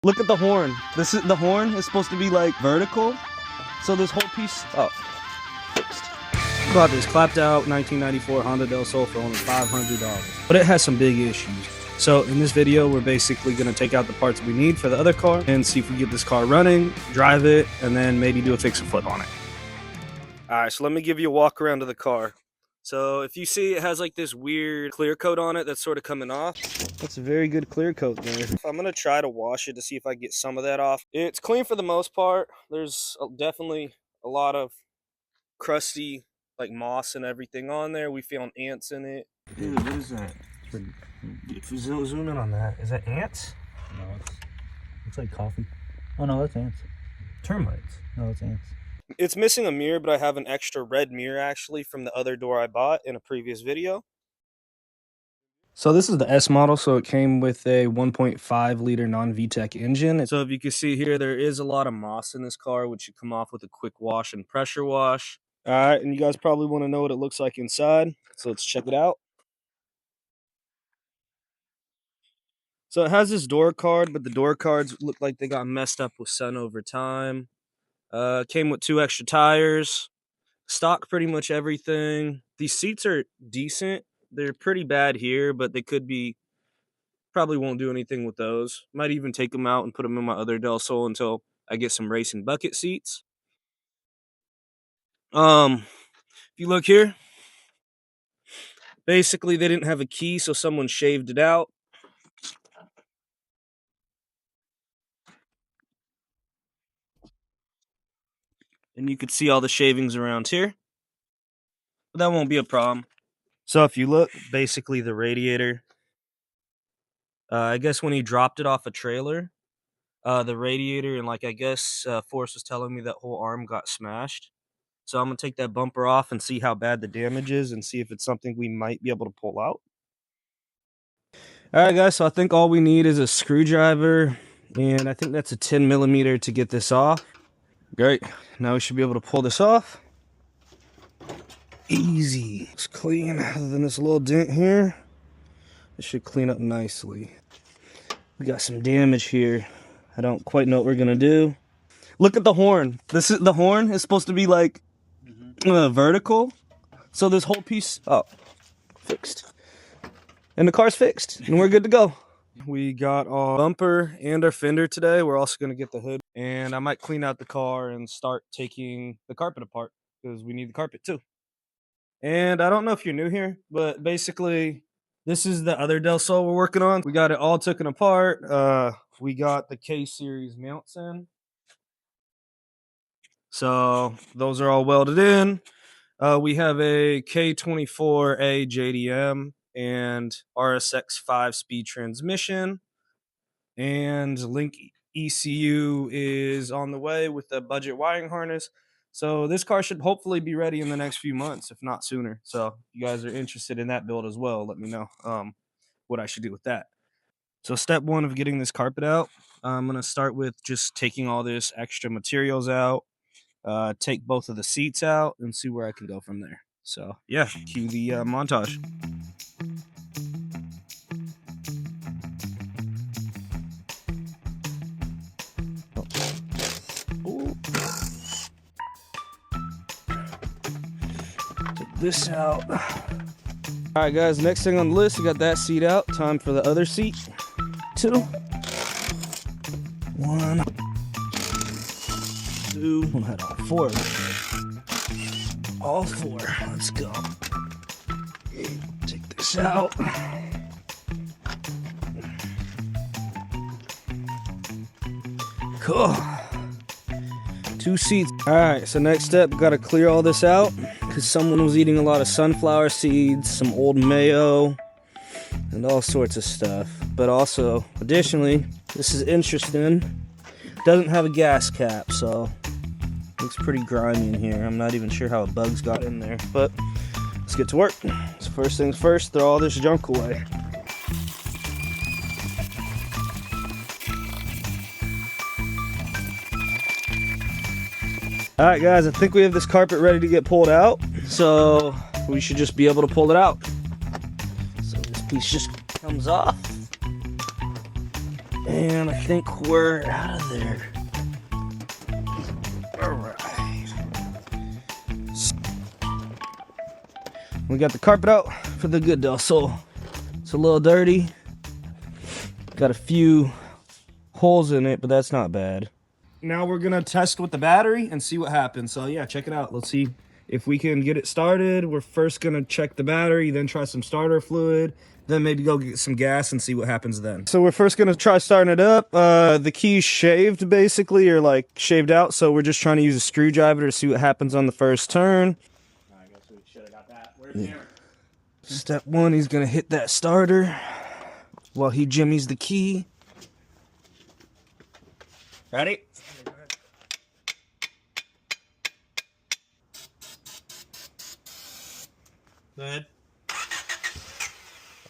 Look at the horn. The horn is supposed to be like vertical. So this whole piece, fixed. Bought this clapped out 1994 Honda Del Sol for only $500. But it has some big issues. So in this video, we're basically going to take out the parts we need for the other car and see if we get this car running, drive it, and then maybe do a fix and flip on it. All right, so let me give you a walk around to the car. So if you see, it has like this weird clear coat on it that's sort of coming off. That's a very good clear coat there. I'm going to try to wash it to see if I can get some of that off. It's clean for the most part. There's definitely a lot of crusty like moss and everything on there. We found ants in it. Dude, what is that? If you zoom in on that, is that ants? No, it's like coffee. Oh no, that's ants. Termites. No, it's ants. It's missing a mirror, but I have an extra red mirror actually from the other door I bought in a previous video. So this is the S model, so it came with a 1.5 liter non-VTEC engine. So if you can see here, there is a lot of moss in this car, which should come off with a quick wash and pressure wash. All right, and you guys probably want to know what it looks like inside, so let's check it out. So it has this door card, but the door cards look like they got messed up with sun over time. Came with 2 extra tires. Stock pretty much everything. These seats are decent. They're pretty bad here, but they could be, probably won't do anything with those. Might even take them out and put them in my other Del Sol until I get some racing bucket seats. If you look here, basically they didn't have a key, so someone shaved it out. And you could see all the shavings around here. But that won't be a problem. So if you look, basically the radiator, I guess when he dropped it off a trailer, the radiator and like I guess Forrest was telling me that whole arm got smashed. So I'm going to take that bumper off and see how bad the damage is and see if it's something we might be able to pull out. Alright guys, so I think all we need is a screwdriver, and I think that's a 10 millimeter to get this off. Great, now we should be able to pull this off. Easy. It's clean, other than this little dent here. It should clean up nicely. We got some damage here. I don't quite know what we're gonna do. Look at the horn. The horn is supposed to be like vertical. So this whole piece, fixed. And the car's fixed, and we're good to go. We got our bumper and our fender today. We're also gonna get the hood, and I might clean out the car and start taking the carpet apart because we need the carpet too. And I don't know if you're new here, but basically this is the other Del Sol we're working on. We got it all taken apart. We got the K-series mounts in. So those are all welded in. We have a K24A JDM and RSX 5-speed transmission. And Link ECU is on the way with the budget wiring harness. So this car should hopefully be ready in the next few months, if not sooner. So if you guys are interested in that build as well, let me know what I should do with that. So step 1 of getting this carpet out, I'm going to start with just taking all this extra materials out, take both of the seats out, and see where I can go from there. So yeah, cue the montage. This out. All right guys, next thing on the list, we got that seat out. Time for the other seat. 2 1 2 we'll head on 4. All 4. Let's go. Take this out. Cool. 2 seats. All right, so next step, got to clear all this out because someone was eating a lot of sunflower seeds, some old mayo, and all sorts of stuff. But also, additionally, this is interesting. Doesn't have a gas cap, so looks pretty grimy in here. I'm not even sure how a bug's got in there, but let's get to work. So first things first, throw all this junk away. All right, guys, I think we have this carpet ready to get pulled out, so we should just be able to pull it out. So this piece just comes off, And I think we're out of there. All right. We got the carpet out for the good Del Sol. It's a little dirty. Got a few holes in it, but that's not bad. Now we're gonna test with the battery and see what happens. So yeah, check it out. Let's see if we can get it started. We're first gonna check the battery, then try some starter fluid, then maybe go get some gas and see what happens then. So we're first gonna try starting it up. The key's shaved basically, or like shaved out. So we're just trying to use a screwdriver to see what happens on the first turn. I guess we should have got that. Where's the hammer? Step one, he's gonna hit that starter while he jimmies the key. Ready? Go ahead.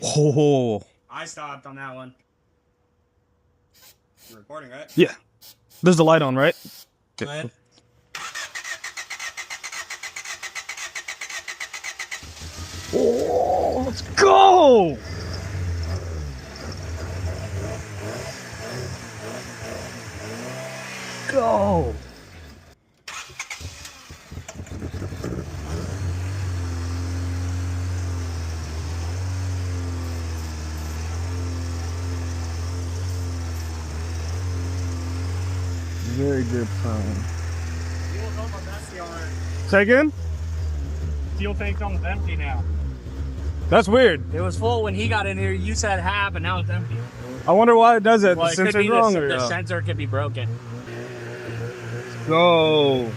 Oh. I stopped on that one. You're recording, right? Yeah. There's the light on, right? Go ahead. Oh, let's go! Go! Very good phone. Fuel's almost empty already. Say again? Fuel tank's almost empty now. That's weird. It was full when he got in here. You said half, and now it's empty. I wonder why it does that. Well, The it could sensor's be wrong the, or the sensor could be broken. Go.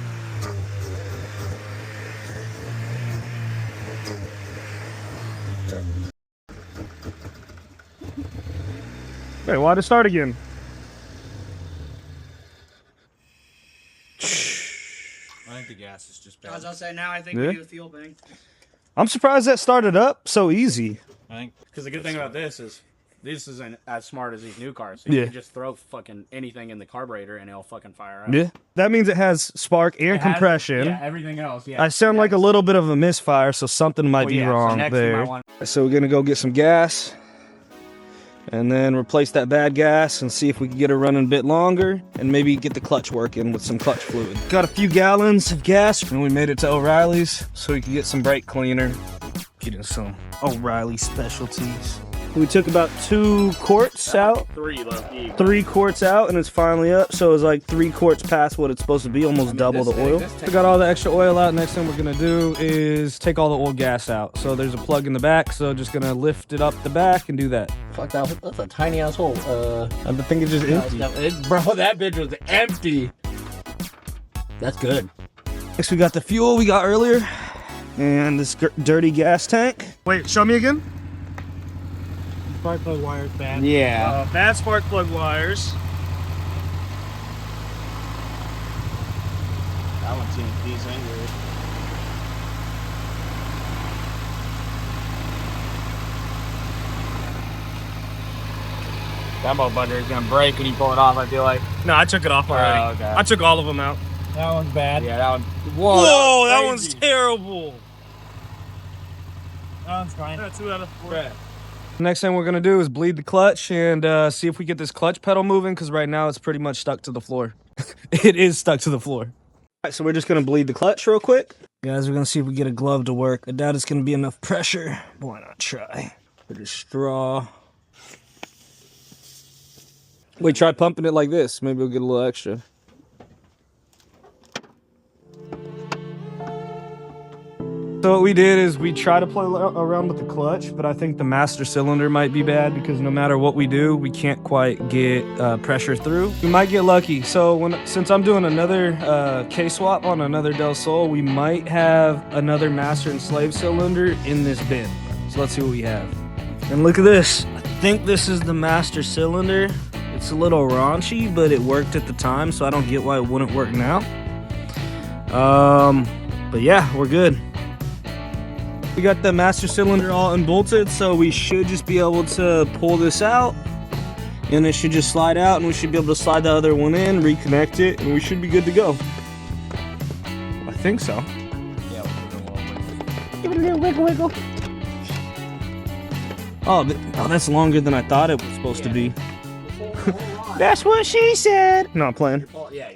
Wait, why'd it start again? I think the gas is just I was bad. gonna say now. I think Yeah? we do the fuel thing. I'm surprised that started up so easy. I think Because the good thing about this isn't as smart as these new cars. So you Yeah. can just throw fucking anything in the carburetor and it'll fucking fire up. Yeah. That means it has spark and It has- compression. Yeah, everything else. Yeah. I sound like a little bit of a misfire, so something might Well, be yeah, so wrong next you there. might want- So we're gonna go get some gas and then replace that bad gas and see if we can get it running a bit longer and maybe get the clutch working with some clutch fluid. Got a few gallons of gas and we made it to O'Reilly's so we can get some brake cleaner. Getting some O'Reilly specialties. We took about 2 quarts out. 3 low-key. 3 quarts out and it's finally up, so it's like 3 quarts past what it's supposed to be, almost double the oil. We got all the extra oil out. Next thing we're gonna do is take all the old gas out. So there's a plug in the back, so just gonna lift it up the back and do that. Fuck that. That's a tiny ass hole. I think it's just empty. Bro, that bitch was empty. That's good. Next we got the fuel we got earlier and this dirty gas tank. Wait, show me again. Spark plug wires bad. Yeah. Bad spark plug wires. That one seems decent. That motherfucker is gonna break when you pull it off, I feel like. No, I took it off already. Oh, okay. I took all of them out. That one's bad. Yeah, that one. Whoa, that crazy. one's terrible. That one's fine. 2 out of 4. Next thing we're gonna do is bleed the clutch and see if we get this clutch pedal moving, because right now it's pretty much stuck to the floor. It is stuck to the floor. All right, so we're just gonna bleed the clutch real quick. Guys, we're gonna see if we get a glove to work. I doubt it's gonna be enough pressure. Why not try? Bit of straw. Wait, try pumping it like this. Maybe we'll get a little extra. So what we did is we try to play around with the clutch, but I think the master cylinder might be bad because no matter what we do, we can't quite get pressure through. We might get lucky. So since I'm doing another K-swap on another Del Sol, we might have another master and slave cylinder in this bin. So let's see what we have. And look at this. I think this is the master cylinder. It's a little raunchy, but it worked at the time, so I don't get why it wouldn't work now. But yeah, we're good. We got the master cylinder all unbolted, so we should just be able to pull this out and it should just slide out, and we should be able to slide the other one in, reconnect it, and we should be good to go. I think so. Yeah, Give it a little wiggle wiggle. Oh, that's longer than I thought it was supposed to be. That's what she said. Not playing. Oh, yeah.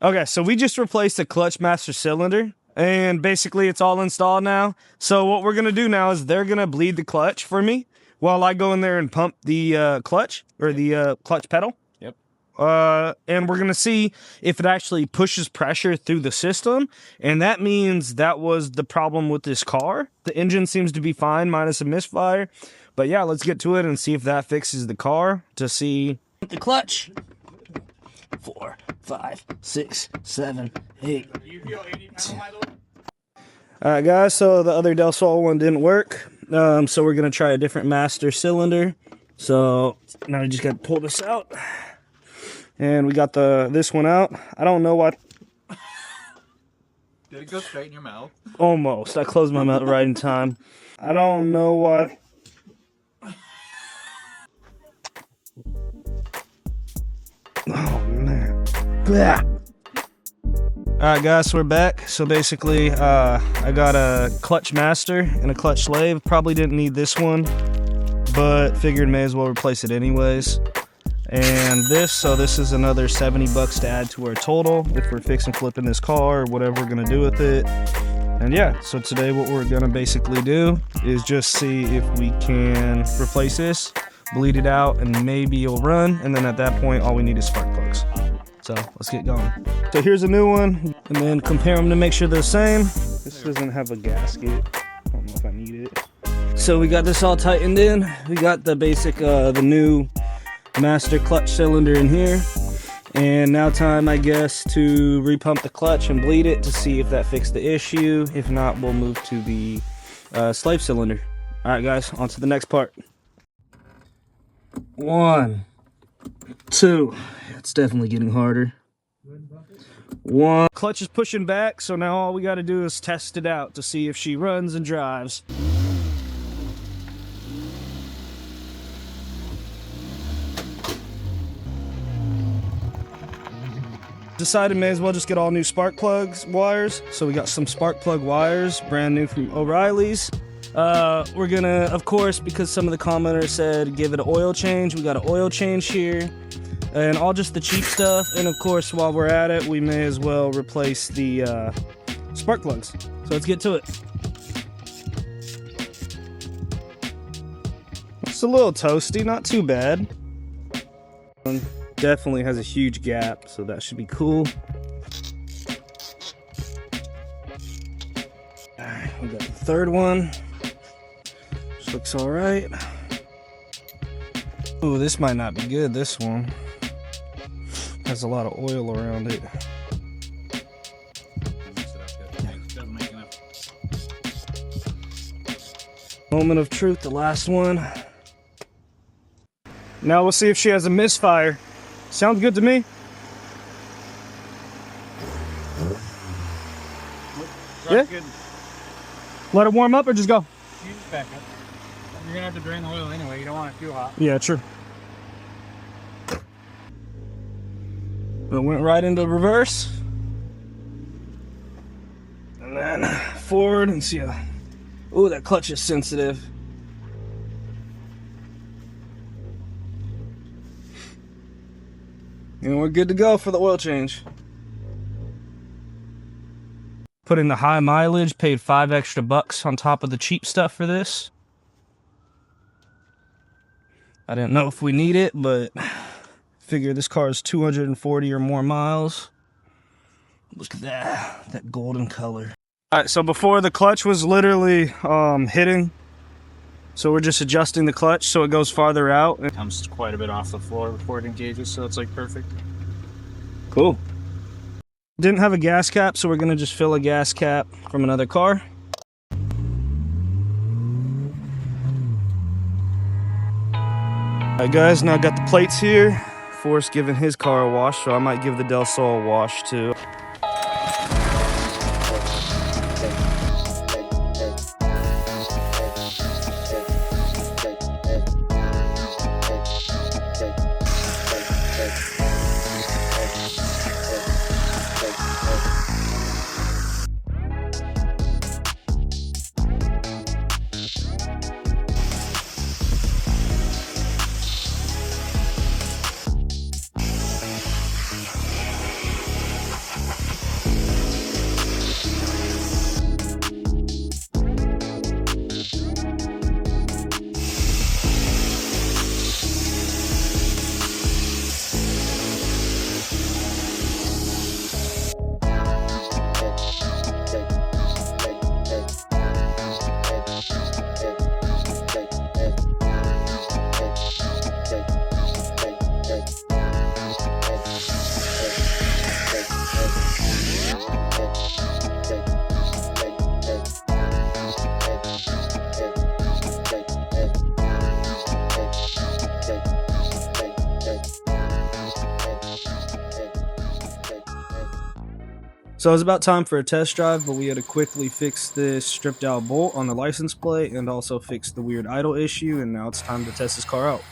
Okay, so we just replaced the clutch master cylinder, and basically it's all installed now. So what we're gonna do now is they're gonna bleed the clutch for me while I go in there and pump the clutch, or the clutch pedal. Yep. And we're gonna see if it actually pushes pressure through the system, and that means that was the problem with this car. The engine seems to be fine, minus a misfire. But yeah, let's get to it and see if that fixes the car, to see the clutch. 4, 5, 6, 7, 8. Alright guys, so the other Del Sol one didn't work. So we're gonna try a different master cylinder. So now we just gotta pull this out. And we got this one out. I don't know what. Did it go straight in your mouth? Almost. I closed my mouth right in time. I don't know what. Oh man. Blah. Alright guys, so we're back. So basically, I got a clutch master and a clutch slave. Probably didn't need this one, but figured may as well replace it anyways. And this is another 70 bucks to add to our total if we're fixing flipping this car or whatever we're gonna do with it. And yeah, so today what we're gonna basically do is just see if we can replace this, bleed it out, and maybe it'll run. And then at that point, all we need is spark plugs. So let's get going. So here's a new one, and then compare them to make sure they're the same. This doesn't have a gasket. I don't know if I need it. So we got this all tightened in. We got the basic, the new master clutch cylinder in here. And now time, I guess, to repump the clutch and bleed it to see if that fixed the issue. If not, we'll move to the slave cylinder. All right, guys, on to the next part. 1, 2. It's definitely getting harder. 1. Clutch is pushing back, so now all we got to do is test it out to see if she runs and drives. Decided may as well just get all new spark plugs wires. So we got some spark plug wires, brand new from O'Reilly's. We're gonna, of course, because some of the commenters said give it an oil change, we got an oil change here. And all just the cheap stuff. And of course, while we're at it, we may as well replace the spark plugs. So let's get to it. It's a little toasty, not too bad. Definitely has a huge gap, so that should be cool. Alright, we got the third one. This looks alright. Ooh, this might not be good, this one. Has a lot of oil around it. Moment of truth, the last one. Now we'll see if she has a misfire. Sounds good to me. Yeah? Good. Let it warm up or just go? Use back up. You're gonna have to drain the oil anyway. You don't want it too hot. Yeah, true. It went right into reverse. And then forward and see how. Ooh, that clutch is sensitive. And we're good to go for the oil change. Put in the high mileage, paid $5 extra on top of the cheap stuff for this. I didn't know if we need it, but figure this car is 240 or more miles. Look at that golden color. All right, so before the clutch was literally hitting. So we're just adjusting the clutch so it goes farther out. It comes quite a bit off the floor before it engages, so it's like perfect. Cool. Didn't have a gas cap, so we're gonna just fill a gas cap from another car. Alright guys, now I got the plates here. Forrest giving his car a wash, so I might give the Del Sol a wash too. So it was about time for a test drive, but we had to quickly fix this stripped out bolt on the license plate and also fix the weird idle issue, and now it's time to test this car out.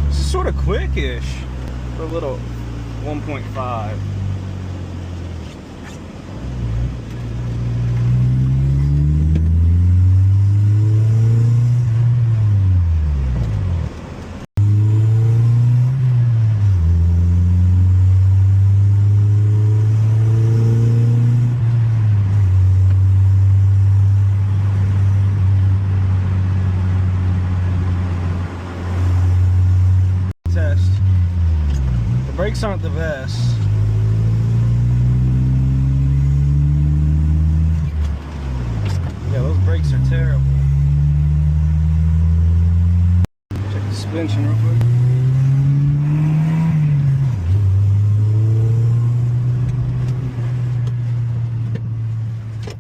This is sort of quick-ish for a little 1.5. Test. The brakes aren't the best. Yeah, those brakes are terrible. Check the suspension real quick.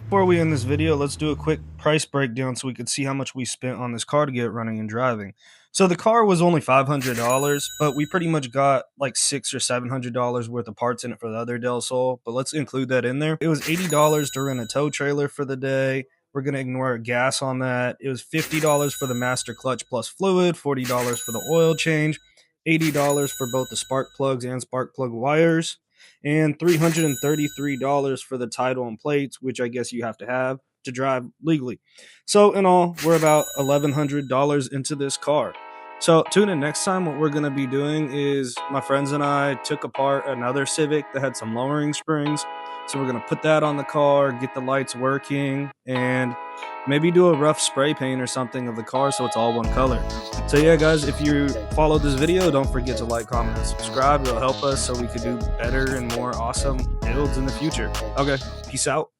Before we end this video, let's do a quick price breakdown so we could see how much we spent on this car to get it running and driving. So the car was only $500, but we pretty much got like $600 or $700 worth of parts in it for the other Del Sol, but let's include that in there. It was $80 to rent a tow trailer for the day. We're going to ignore gas on that. It was $50 for the master clutch plus fluid, $40 for the oil change, $80 for both the spark plugs and spark plug wires, and $333 for the title and plates, which I guess you have to drive legally. So in all, we're about $1,100 into this car. So tune in next time. What we're going to be doing is my friends and I took apart another Civic that had some lowering springs. So we're going to put that on the car, get the lights working, and maybe do a rough spray paint or something of the car so it's all one color. So yeah, guys, if you followed this video, don't forget to like, comment, and subscribe. It'll help us so we could do better and more awesome builds in the future. Okay, peace out.